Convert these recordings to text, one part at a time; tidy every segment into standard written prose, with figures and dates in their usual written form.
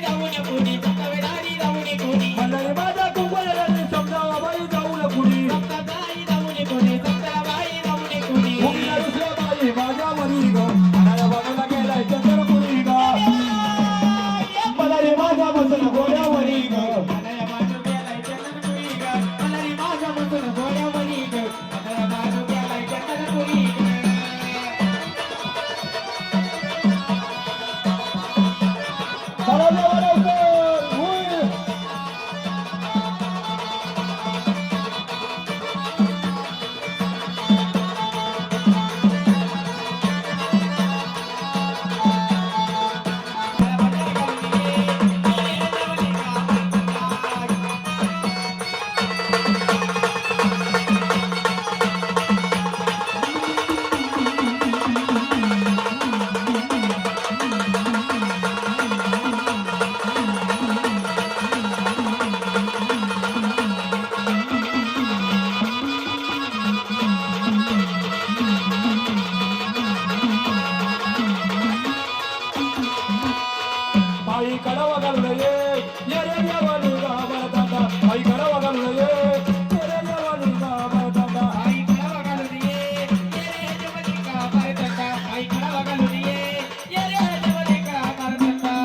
जाऊन कुणी तक्रारी जाऊन कुणी मल्हारी माझा कुंकवाला समजावा बाई जाऊन कुणी सप्ताबाई जाऊन कुणी सप्ताबाई जाऊन कुणी मुलीला दुसऱ्या बाई माझ्या वरी ग अनाया बाबाला गेलाय चंद्रपुरी ग मल्हारी माझा बसून गोड्यावरी ग अनया बाजू गेलाय चंदनपुरी ग मल्हारी माझा बसून गोड्यावरी ग अनया बाजू गेलाय चंदनपुरी ग आई कडवा घालून ये रे देवालू गावाला आई कडवा घालून ये रे देवालू गावाला आई खडा घालून ये रे जवनिका भारतका आई खडा घालून ये रे जवनिका भारतका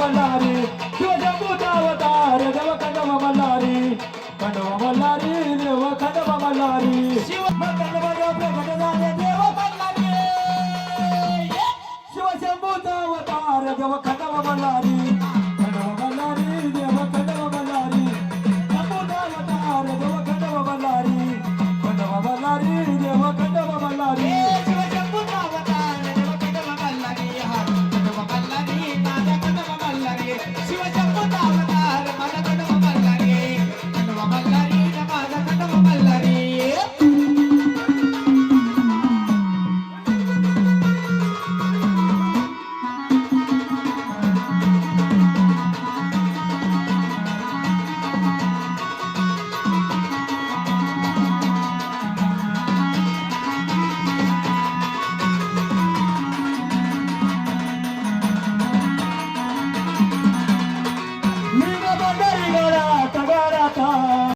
मल्हारी शिवशंभूतावतार देव खंडवा मल्हारी खंडवा मल्हारी देव खंडवा मल्हारी शिवशंभूतावतार देव खंडवा मल्हारी